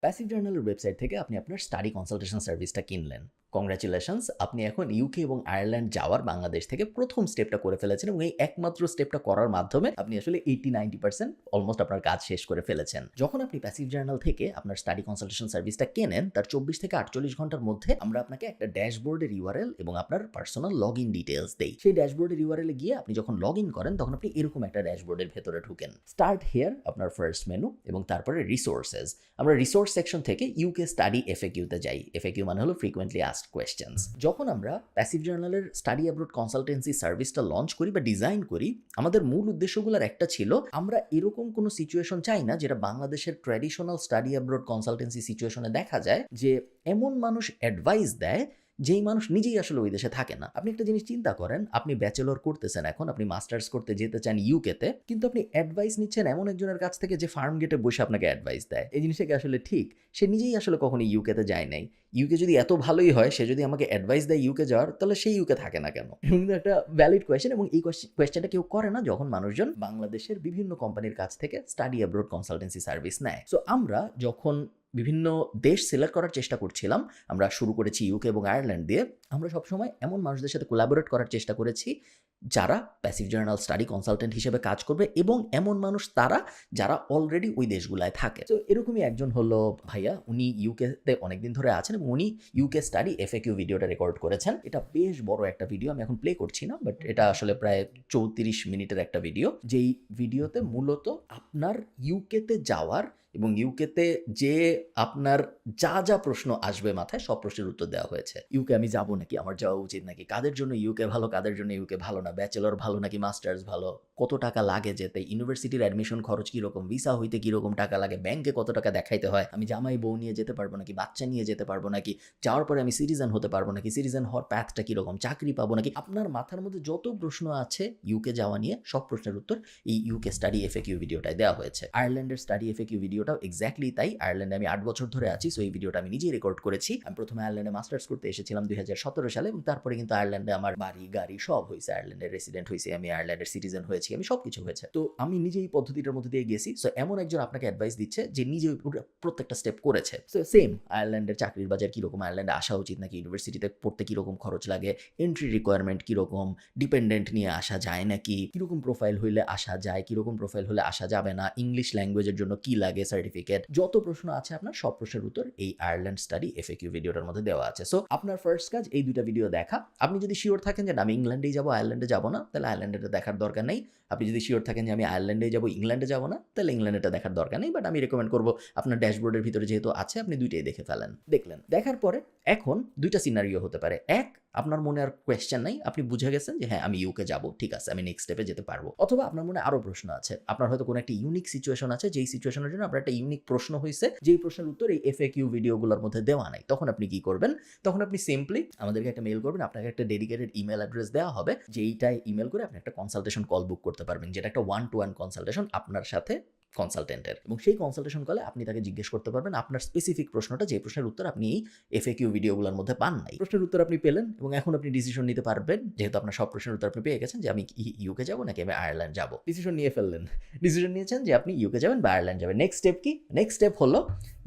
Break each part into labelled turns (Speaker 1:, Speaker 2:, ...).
Speaker 1: Passive জার্নালের website থেকে আপনি আপনার স্টাডি কনসালটেশন সার্ভিসটা কিনলেন। কংগ্রাচুলেশনস, আপনি এখন ইউকে এবং আয়ারল্যান্ড যাওয়ার বাংলাদেশ থেকে প্রথম স্টেপটা করে ফেলেছেন এবং এই একমাত্র স্টেপটা করার মাধ্যমে আপনি আসলে 80-90% অলমোস্ট আপনার কাজ শেষ করে ফেলেছেন। যখন আপনি প্যাসিভ জার্নাল থেকে আপনার স্টাডি কনসালটেশন সার্ভিসটা কেনেন, তার 24 থেকে 48 ঘন্টার মধ্যে আমরা আপনাকে একটা ড্যাশবোর্ডের ইউআরএল এবং আপনার পার্সোনাল লগ ইন ডিটেলস দেই। সেই ড্যাশবোর্ডের ইউআরএল গিয়ে আপনি যখন লগ ইন করেন তখন আপনি এরকম একটা ড্যাশবোর্ডের ভেতরে ঢুকেন। স্টার্ট হিয়ার আপনার ফার্স্ট মেনু এবং তারপরে রিসোর্সেস। আমরা রিসোর্স সেকশন থেকে ইউকে স্টাডি এফএকিউতে যাই। এফএকিউ মানে হলো ফ্রিকোয়েন্টলি আস্কড কোয়েশ্চেন্স। যখন আমরা প্যাসিভ জার্নালের স্টাডি অ্যাব্রোড কনসালটেন্সি সার্ভিসটা লঞ্চ করি বা ডিজাইন করি, আমাদের মূল উদ্দেশ্যগুলোর একটা ছিল, আমরা এরকম কোনো সিচুয়েশন চাই না যেটা বাংলাদেশের ট্র্যাডিশনাল স্টাডি অ্যাব্রোড কনসালটেন্সি সিচুয়েশনে দেখা যায়, যে এমন মানুষ অ্যাডভাইস দেয় যেই মানুষ নিজেই আসলে ওই দেশে থাকে না। আপনি একটা জিনিস চিন্তা করেন, আপনি ব্যাচেলর করতেছেন, এখন আপনি মাস্টার্স করতে যেতে চান ইউকেতে, কিন্তু আপনি অ্যাডভাইস নিচ্ছেন এমন একজনের কাছ থেকে যে ফার্ম গেটে বসে আপনাকে অ্যাডভাইস দেয়। এই জিনিসটা কি আসলে ঠিক? সে নিজেই আসলে কখনো ইউকেতে যায় নাই। ইউকে যদি এত ভালোই হয়, সে যদি আমাকে অ্যাডভাইস দেয় ইউকে যাওয়ার, তাহলে সেই ইউকে থাকে না কেন? কিন্তু একটা ভ্যালিড কোয়েশ্চেন, এবং এই কোয়েশ্চেনটা কেউ করে না যখন মানুষজন বাংলাদেশের বিভিন্ন কোম্পানির কাছ থেকে স্টাডি অ্যাব্রোড কনসালটেন্সি সার্ভিস নেয়। সো আমরা যখন বিভিন্ন দেশ সিলেক্ট করার চেষ্টা করছিলাম, আমরা শুরু করেছি ইউকে এবং আয়ারল্যান্ড দিয়ে। আমরা সবসময় এমন মানুষদের সাথে কোলাবোরেট করার চেষ্টা করেছি যারা প্যাসিভ জার্নাল স্টাডি কনসালটেন্ট হিসেবে কাজ করবে, এবং এমন মানুষ তারা যারা অলরেডি ওই দেশগুলায় থাকে। তো এরকমই একজন হলো ভাইয়া, উনি ইউকেতে অনেকদিন ধরে আছেন এবং উনি ইউকে স্টাডি এফএকিউ ভিডিওটা রেকর্ড করেছেন। এটা বেশ বড় একটা ভিডিও, আমি এখন প্লে করছি না, বাট এটা আসলে প্রায় 34 মিনিটের একটা ভিডিও, যেই ভিডিওতে মূলত আপনার ইউকেতে যাওয়ার এবং ইউকেতে যে আপনার যা যা প্রশ্ন আসবে মাথায়, সব প্রশ্নের উত্তর দেওয়া হয়েছে। ইউকে আমি যাবো নাকি, আমার যাওয়া উচিত নাকি, কাদের জন্য ইউকে ভালো, কাদের জন্য ইউকে ভালো না, ব্যাচেলর ভালো নাকি মাস্টার্স ভালো, কত টাকা লাগে যেতে, ইউনিভার্সিটির অ্যাডমিশন খরচ কীরকম, ভিসা হইতে কীরকম টাকা লাগে, ব্যাংকে কত টাকা দেখাইতে হয়, আমি জামাই বউ নিয়ে যেতে পারবো নাকি, বাচ্চা নিয়ে যেতে পারবো নাকি, যাওয়ার পরে আমি সিটিজেন হতে পারবো নাকি, সিটিজেন হওয়ার প্যাথটা কীরকম, চাকরি পাবো নাকি, আপনার মাথার মধ্যে যত প্রশ্ন আছে ইউকে যাওয়া নিয়ে, সব প্রশ্নের উত্তর এই ইউকে স্টাডি এফএকিউ ভিডিওটায় দেওয়া হয়েছে। আয়ারল্যান্ডের স্টাডি এফএকিউ ভিডিওটাও এক্স্যাক্টলি তাই। আয়ারল্যান্ডে আমি 8 বছর ধরে আছি, সো এই ভিডিওটা আমি নিজেই রেকর্ড করেছি। আমি প্রথমে আয়ারল্যান্ডে মাস্টার্স করতে এসেছিলাম 2017 সালে, এবং তারপরে কিন্তু আয়ারল্যান্ডে আমার বাড়ি গাড়ি সব হয়েছে, আয়ারল্যান্ডের রেসিডেন্ট হয়েছি, আমি আয়ারল্যান্ডের সিটিজেন হয়েছি, আমি সব কিছু হয়েছে। তো আমি নিজেই এই পদ্ধতিটার মধ্যে দিয়ে গেছি। সো এমন একজন আপনাকে অ্যাডভাইস দিচ্ছে যে নিজে প্রত্যেকটা স্টেপ করেছে। সো সেম, আয়ারল্যান্ডের চাকরির বাজার কীরকম, আয়ারল্যান্ডে আসা উচিত নাকি, ইউনিভার্সিটিতে পড়তে কীরকম খরচ লাগে, এন্ট্রি রিকোয়ারমেন্ট কীরকম, ডিপেন্ডেন্ট নিয়ে আসা যায় নাকি, কীরকম প্রোফাইল হইলে আসা যায়, কীরকম প্রোফাইল হলে আসা যাবে না, ইংলিশ ল্যাঙ্গুয়েজের জন্য কি লাগে সার্টিফিকেট, যত প্রশ্ন আছে আপনার সব প্রশ্নের উত্তর এই আয়ারল্যান্ড স্টাডি এফএকিউ ভিডিওটার মধ্যে দেওয়া আছে। সো আপনার ফার্স্ট কাজ এই দুইটা ভিডিও দেখা। আপনি যদি শিওর থাকেন যে আমি ইংল্যান্ডেই যাবো, আয়ারল্যান্ডে যাবো না, তাহলে আয়ারল্যান্ডেটা দেখার দরকার নেই। আপনি যদি শিওর থাকেন যে আমি আয়ারল্যান্ডেই যাবো, ইংল্যান্ডে যাবো না, তাহলে ইংল্যান্ডেটা দেখার দরকার নেই। বাট আমি রেকমেন্ড করবো আপনার ড্যাশবোর্ডের ভিতরে যেহেতু আছে, আপনি দুইটাই দেখে ফেলেন। দেখলেন, দেখার পরে এখন দুইটা সিনারিও হতে পারে। এক, আপনার মনে আর কোয়েশ্চেন নাই, আপনি বুঝে গেছেন যে হ্যাঁ আমি ইউকে যাবো, ঠিক আছে, আমি নেক্সট স্টেপে যেতে পারবো। অথবা আপনার মনে আরো প্রশ্ন আছে, আপনার হয়তো কোনো একটা ইউনিক সিচুয়েশন আছে, যেই সিচুয়েশনের জন্য আপনার একটা ইউনিক প্রশ্ন হয়েছে, যেই প্রশ্নের উত্তর এই এফএকিউ ভিডিওগুলোর মধ্যে দেওয়া নাই। তখন আপনি কি করবেন? তখন আপনি সিম্পলি আমাদেরকে একটা মেইল করবেন, আপনাকে একটা ডেডিকেটেড ইমেল অ্যাড্রেস দেওয়া হবে, যেইটাই ইমেল করে আপনি একটা কনসালটেশন কল বুক করতে পারবেন, যেটা একটা 1-to-1 কনসালটেশন আপনার সাথে কনসালটেন্টের। এবং সেই কনসালটেশন কলে আপনি তাকে জিজ্ঞেস করতে পারবেন আপনার স্পেসিফিক প্রশ্নটা, যে প্রশ্নের উত্তর আপনি এই এফএকিউ ভিডিওগুলোর মধ্যে পান নাই। প্রশ্নের উত্তর আপনি পেলেন এবং এখন আপনি ডিসিশন নিতে পারবেন, যেহেতু আপনার সব প্রশ্নের উত্তর আপনি পেয়ে গেছেন, যে আমি ইউকে যাবো নাকি আমি আয়ারল্যান্ড যাবো। ডিসিশন নিয়ে ফেললেন, ডিসিশন নিয়েছেন যে আপনি ইউকে যাবেন বা আয়ারল্যান্ড যাবেন। নেক্সট স্টেপ কি? নেক্সট স্টেপ হলো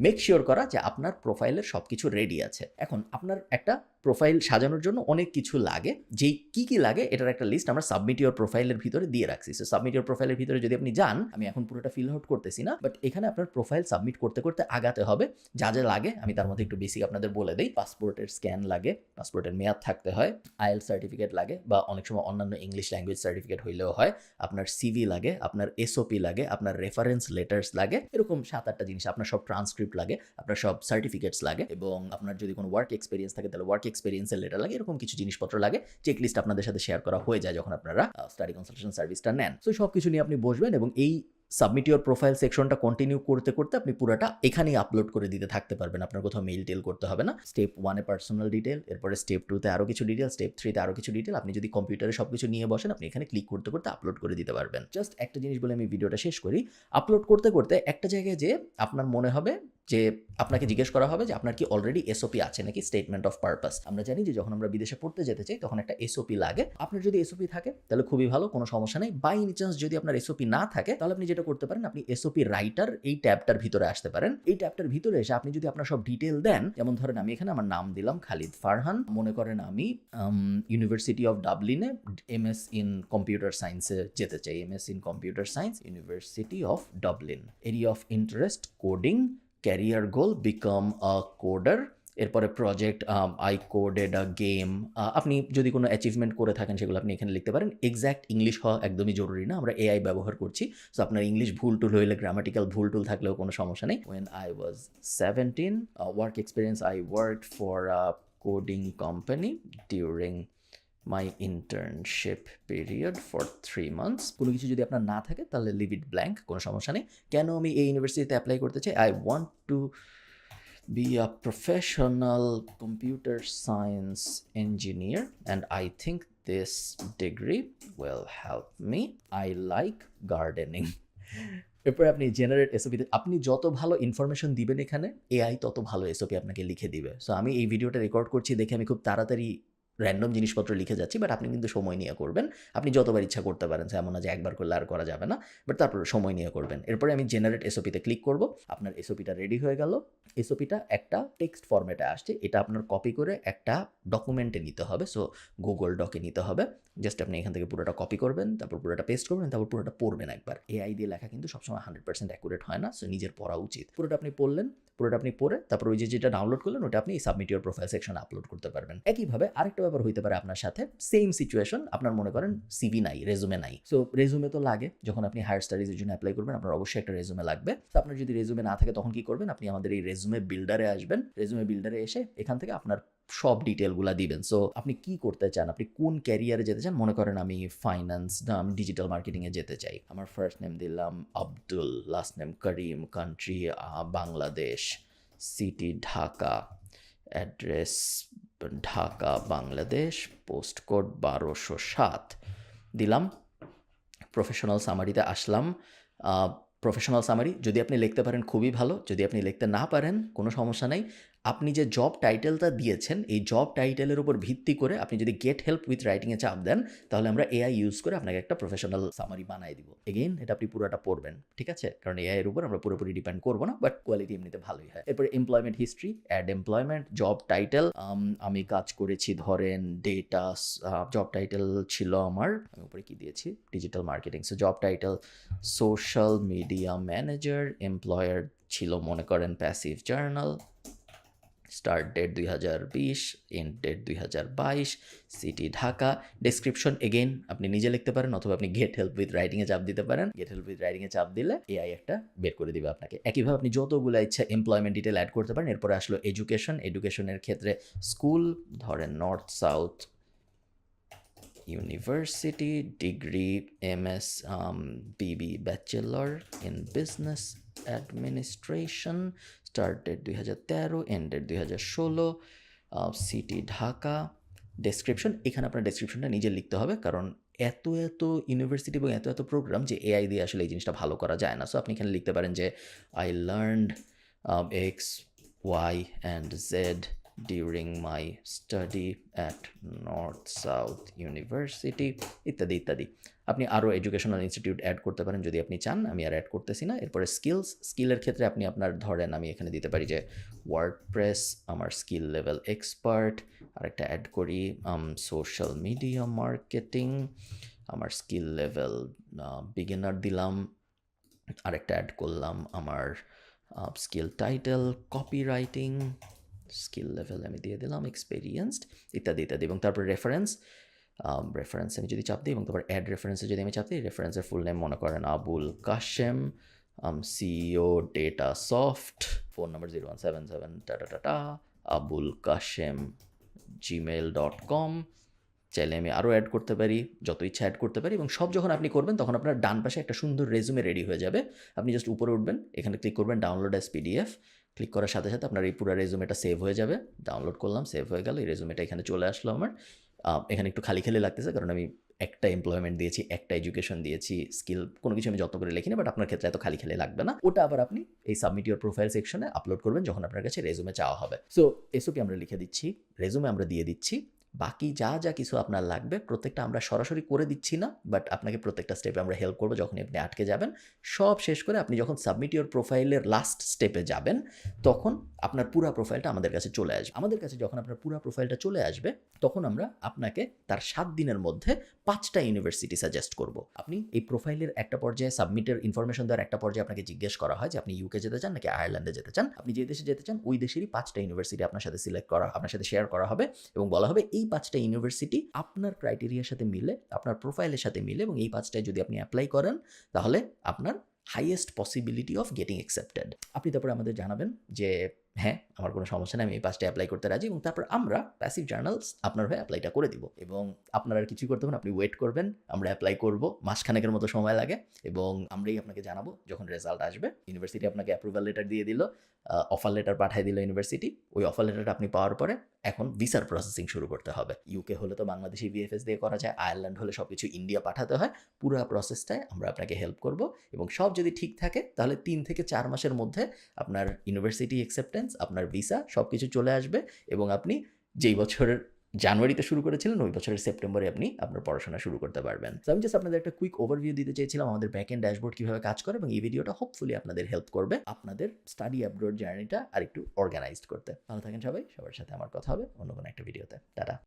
Speaker 1: মেক শিওর করা যে আপনার প্রোফাইলের সব কিছু রেডি আছে। এখন আপনার একটা প্রোফাইল সাজানোর জন্য অনেক কিছু লাগে, যেই কি লাগে এটার একটা লিস্ট আমরা সাবমিট ইউর প্রোফাইলের ভিতরে দিয়ে রাখছি। সো সাবমিট ইউর প্রোফাইলের ভিতরে যদি আপনি যান, আমি এখন পুরোটা ফিল আউট করতেছি না, বাট এখানে আপনার প্রোফাইল সাবমিট করতে করতে আগাতে হবে। যা যা লাগে আমি তার মধ্যে একটু বেসিক আপনাদের বলে দিই। পাসপোর্টের স্ক্যান লাগে, পাসপোর্টের মেয়াদ থাকতে হয়, আইএলটিএস সার্টিফিকেট লাগে, বা অনেক সময় অন্যান্য ইংলিশ ল্যাঙ্গুয়েজ সার্টিফিকেট হইলেও হয়, আপনার সিভি লাগে, আপনার এসওপি লাগে, আপনার রেফারেন্স লেটার্স লাগে, এরকম 7-8টা জিনিস। আপনার সব ট্রান্সক্রিপ্ট লাগে, আপনার সব সার্টিফিকেটস লাগে, এবং আপনার যদি কোনো ওয়ার্ক এক্সপিরিয়েন্স থাকে তাহলে ওয়ার্ক এক্সপিরিয়েন্সের লেটার লাগে। এরকম কিছু জিনিসপত্র লাগে, চেক লিস্ট আপনাদের সাথে শেয়ার করা হয়ে যায় যখন আপনারা স্টাডি কনসালটেশন সার্ভিসটা নেন। সো সব কিছু নিয়ে আপনি বসবেন এবং এই সাবমিট ইউর প্রোফাইল সেকশনটা কন্টিনিউ করতে করতে আপনি পুরোটা এখানেই আপলোড করে দিতে থাকতে পারবেন। আপনার কোথাও মেইল টেল করতে হবে না। স্টেপ 1-এ পার্সোনাল ডিটেল, এরপরে স্টেপ 2-তে আরও কিছু ডিটেল, স্টেপ 3-তে আরও কিছু ডিটেল। আপনি যদি কম্পিউটারে সব কিছু নিয়ে বসেন, আপনি এখানে ক্লিক করতে করতে আপলোড করে দিতে পারবেন। জাস্ট একটা জিনিস বলে আমি ভিডিওটা শেষ করি। আপলোড করতে করতে একটা জায়গায় যে আপনার মনে হবে যে আপনাকে জিজ্ঞেস করা হবে যে আপনার কি অলরেডি এসওপি আছে নাকি, স্টেটমেন্ট অফ পারপাস। আমরা জানি যে যখন আমরা বিদেশে পড়তে যেতে চাই তখন একটা এসওপি লাগে। আপনার যদি এসওপি থাকে তাহলে খুবই ভালো, কোনো সমস্যা নেই। বাই এনি চান্স যদি আপনার এসওপি না থাকে তাহলে আপনি যেটা করতে পারেন, আপনি এসওপি রাইটার এই ট্যাবটার ভিতরে আসতে পারেন। এই ট্যাবটার ভিতরে এসে আপনি যদি আপনার সব ডিটেল দেন, যেমন ধরেন আমি এখানে আমার নাম দিলাম খালিদ ফারহান, মনে করেন আমি ইউনিভার্সিটি অফ ডাবলিনে এমএস ইন কম্পিউটার সায়েন্সে যেতে চাই, MS in computer science, university of Dublin, area of interest coding, career goal become a coder, এরপরে project I coded a game. আপনি যদি কোনো অ্যাচিভমেন্ট করে থাকেন সেগুলো আপনি এখানে লিখতে পারেন। এক্স্যাক্ট ইংলিশ হওয়া একদমই জরুরি না, আমরা এআই ব্যবহার করছি, সো আপনার ইংলিশ ভুল টুল হইলে, গ্রামাটিক্যাল ভুল টুল থাকলেও কোনো সমস্যা নেই। When I was 17, work experience, I worked for a coding company during my internship period for 3 months। কোনো কিছু যদি আপনার না থাকে তাহলে লিভ ইট ব্ল্যাঙ্ক, কোনো সমস্যা নেই। কেন আমি এই ইউনিভার্সিটিতে অ্যাপ্লাই করতে চাই? I want to be a professional computer science engineer and I think this degree will help me. I like gardening. এরপরে আপনি জেনারেট এসওপিতে আপনি যত ভালো ইনফরমেশন দিবেন এখানে, এআই তত ভালো এসওপি আপনাকে লিখে দিবে। সো আমি এই ভিডিওটা রেকর্ড করছি দেখে আমি খুব তাড়াতাড়ি র্যান্ডম জিনিসপত্র লিখে যাচ্ছি, বাট আপনি কিন্তু সময় নিয়ে করবেন। আপনি যতবার ইচ্ছা করতে পারেন, এমন না যে একবার করলে আর করা যাবে না, বাট তারপর সময় নিয়ে করবেন। এরপরে আমি জেনারেট এসওপিতে ক্লিক করব। আপনার এসওপিটা রেডি হয়ে গেল। এসওপিটা একটা টেক্সট ফরম্যাটে আসছে, এটা আপনার কপি করে একটা ডকুমেন্টে নিতে হবে, সো গুগল ডকে নিতে হবে। জাস্ট আপনি এখান থেকে পুরোটা কপি করবেন, তারপর পুরোটা পেস্ট করবেন, তারপর পুরোটা পড়বেন একবার। এআই দিয়ে লেখা কিন্তু সবসময় 100% অ্যাকুরেট হয় না, সো নিজের পড়া উচিত। পুরোটা আপনি পড়লেন, পুরোটা আপনি পড়ে তারপর ওই যেটা ডাউনলোড করলেন ওটা আপনি সাবমিট ইউর প্রোফাইল সেকশনে আপলোড করতে পারবেন। একইভাবে আরেকটা ব্যাপার হইতে পারে আপনার সাথে, সেম সিচুয়েশন, আপনার মনে করেন সিভি নাই, রেজুমে নাই। সো রেজুমে তো লাগে, যখন আপনি হায়ার স্টাডিজের জন্য অ্যাপ্লাই করবেন আপনার অবশ্যই একটা রেজুমে লাগবে। তো আপনার যদি রেজুমে না থাকে তখন কি করবেন, আপনি আমাদের এই রেজুমে বিল্ডারে আসবেন। রেজুমে বিল্ডারে এসে এখান থেকে আপনার সব ডিটেলগুলো দিবেন। সো আপনি কি করতে চান, আপনি কোন ক্যারিয়ারে যেতে চান। মনে করেন আমি ফাইন্যান্স না আমি ডিজিটাল মার্কেটিংয়ে যেতে চাই। আমার ফার্স্ট নেম দিলাম Abdul, last name Karim, country Bangladesh, city Dhaka, address Dhaka Bangladesh, post code 1207 দিলাম। প্রফেশনাল সামারিতে আসলাম। প্রফেশনাল সামারি যদি আপনি লিখতে পারেন খুবই ভালো, যদি আপনি লিখতে না পারেন কোনো সমস্যা নেই। আপনি যে জব টাইটেলটা দিয়েছেন এই জব টাইটেলের উপর ভিত্তি করে আপনি যদি গেট হেল্প উইথ রাইটিংয়ে চাপ দেন তাহলে আমরা এআই ইউজ করে আপনাকে একটা প্রফেশনাল সামারি বানাই দিব। এগেইন এটা আপনি পুরোটা পড়বেন, ঠিক আছে, কারণ এআই এর উপর আমরা পুরোপুরি ডিপেন্ড করবো না, বাট কোয়ালিটি এমনিতে ভালোই হয়। এরপরে employment history, add employment, job title. আমি কাজ করেছি ধরেন ডেটা, জব টাইটেল ছিল আমার, আমি উপরে কি দিয়েছি, digital marketing. So job title social media manager, employer ছিল মনে করেন passive journal, start date 2020, end date 2022, city Dhaka. Description again আপনি নিজে লিখতে পারেন অথবা আপনি গেট হেল্প উইথ রাইটিংয়ে চাপ দিতে পারেন। গেট হেল্প উইথ রাইটিংয়ে চাপ দিলে এআই একটা বের করে দিবে আপনাকে। একইভাবে আপনি যতগুলো ইচ্ছা এমপ্লয়মেন্ট ডিটেল অ্যাড করতে পারেন। এরপরে আসলো এডুকেশন, এডুকেশনের ক্ষেত্রে স্কুল ধরেন North South University, degree MS BB bachelor in business administration, start date 2013, end date 2016, city Dhaka. Description, এখানে আপনার ডেসক্রিপশনটা নিজে লিখতে হবে, কারণ এত ইউনিভার্সিটি এবং এত প্রোগ্রাম যে এআই দিয়ে আসলে এই জিনিসটা ভালো করা যায় না। সো আপনি এখানে লিখতে পারেন যে I learned X Y and Z during my study at North South University, ইত্যাদি ইত্যাদি। আপনি আরও এডুকেশনাল ইনস্টিটিউট অ্যাড করতে পারেন যদি আপনি চান, আমি আর অ্যাড করতেছি না। এরপরে স্কিলের ক্ষেত্রে আপনি আপনার ধরেন আমি এখানে দিতে পারি যে ওয়ার্ডপ্রেস, আমার স্কিল লেভেল এক্সপার্ট। আরেকটা অ্যাড করি সোশ্যাল মিডিয়া মার্কেটিং, আমার স্কিল লেভেল বিগিনার দিলাম। আরেকটা অ্যাড করলাম আমার skill title copy writing, skill level আমি দিয়ে দিলাম এক্সপেরিয়েন্সড, ইত্যাদি ইত্যাদি। এবং তারপর রেফারেন্স আমি যদি চাপ দিই এবং তারপর অ্যাড রেফারেন্সে যদি আমি চাপ দিই, রেফারেন্সের ফুল নেম মনে করেন Abul Kashem, CEO data soft, phone number 0177 Abul Kashem gmail.com। চাইলে আমি আরও অ্যাড করতে পারি, যত ইচ্ছা অ্যাড করতে পারি। এবং সব যখন আপনি করবেন তখন আপনার ডান পাশে একটা সুন্দর রেজুমে রেডি হয়ে যাবে। আপনি জাস্ট উপরে উঠবেন, এখানে ক্লিক করবেন ডাউনলোড অ্যাজ পিডিএফ। ক্লিক করার সাথে সাথে আপনার এই পুরো রেজুমেটা সেভ হয়ে যাবে। ডাউনলোড করলাম, সেভ হয়ে গেল, এই রেজুমেটা এখানে চলে আসলো আমার। এখানে একটু খালি লাগতেছে কারণ আমি একটা এমপ্লয়মেন্ট দিয়েছি, একটা এডুকেশন দিয়েছি, স্কিল কোনো কিছু আমি যত্ন করে লিখিনি, বাট আপনার ক্ষেত্রে এত খালি খালি লাগবে না। ওটা আবার আপনি এই সাবমিট ইউর প্রোফাইল সেকশনে আপলোড করবেন যখন আপনার কাছে রেজুমে চাওয়া হবে। সো এসওপি আমরা লিখে দিচ্ছি, রেজুমে আমরা দিয়ে দিচ্ছি, বাকি যা যা কিছু আপনার লাগবে প্রত্যেকটা আমরা সরাসরি করে দিচ্ছি না, বাট আপনাকে প্রত্যেকটা স্টেপে আমরা হেল্প করবো। যখন আপনি আটকে যাবেন সব শেষ করে আপনি যখন সাবমিট ইউর প্রোফাইলের লাস্ট স্টেপে যাবেন তখন আপনার পুরো প্রোফাইলটা আমাদের কাছে চলে আসবে। আমাদের কাছে যখন আপনার পুরো প্রোফাইলটা চলে আসবে তখন আমরা আপনাকে তার 7 দিনের মধ্যে 5টা ইউনিভার্সিটি সাজেস্ট করব। আপনি এই প্রোফাইলের একটা পর্যায়ে সাবমিটের ইনফরমেশন দেওয়ার একটা পর্যায়ে আপনাকে জিজ্ঞেস করা হয় যে আপনি ইউকে যেতে চান নাকি আয়ারল্যান্ডে যেতে চান। আপনি যে দেশে যেতে চান ওই দেশেরই 5টা ইউনিভার্সিটি আপনার সাথে আপনার সাথে শেয়ার করা হবে এবং বলা হবে এই 5টা ইউনিভার্সিটি আপনার ক্রাইটেরিয়ার সাথে মিলে, আপনার প্রোফাইলের সাথে মিলে, এবং এই 5টায় যদি আপনি অ্যাপ্লাই করেন তাহলে আপনার highest possibility of getting accepted. আপনি তারপরে আমাদের জানাবেন যে হ্যাঁ আমার কোনো সমস্যা নেই, আমি এই 5টায় অ্যাপ্লাই করতে রাজি, এবং তারপর আমরা প্যাসিভ জার্নালস আপনার হয়ে অ্যাপ্লাইটা করে দিব। এবং আপনার আর কিছু করতে হবে না, আপনি ওয়েট করবেন, আমরা অ্যাপ্লাই করব, মাসখানেকের মতো সময় লাগে, এবং আমরাই আপনাকে জানাবো যখন রেজাল্ট আসবে। ইউনিভার্সিটি আপনাকে অ্যাপ্রুভাল লেটার দিয়ে দিল, অফার লেটার পাঠিয়ে দিল ইউনিভার্সিটি। ওই অফার লেটারটা আপনি পাওয়ার পরে এখন ভিসার প্রসেসিং শুরু করতে হবে। ইউকে হলে তো বাংলাদেশি ভিএফএস দিয়ে করা যায়, আয়ারল্যান্ড হলে সব কিছু ইন্ডিয়া পাঠাতে হয়। পুরো প্রসেসটায় আমরা আপনাকে হেল্প করব, এবং সব যদি ঠিক থাকে তাহলে 3 থেকে 4 মাসের মধ্যে আপনার ইউনিভার্সিটি অ্যাকসেপ্টেন্স, আপনার ভিসা সব কিছু চলে আসবে, এবং আপনি যেই বছরের জানুয়ারিতে শুরু করেছিলেন ওই বছরের সেপ্টেম্বরে আপনি আপনার পড়াশোনা শুরু করতে পারবেন। তো আমি জাস্ট আপনাদের একটা কুইক ওভারভিউ দিতে চেয়েছিলাম আমাদের ব্যাক এন্ড ড্যাশবোর্ড কীভাবে কাজ করে, এবং এই ভিডিওটা হোপফুলি আপনাদের হেল্প করবে আপনাদের স্টাডি অ্যাব্রোড জার্নিটা আর একটু অর্গানাইজড করতে। ভালো থাকেন সবাই, সবার সাথে আমার কথা হবে অন্য কোনো একটা ভিডিওতে। টাটা।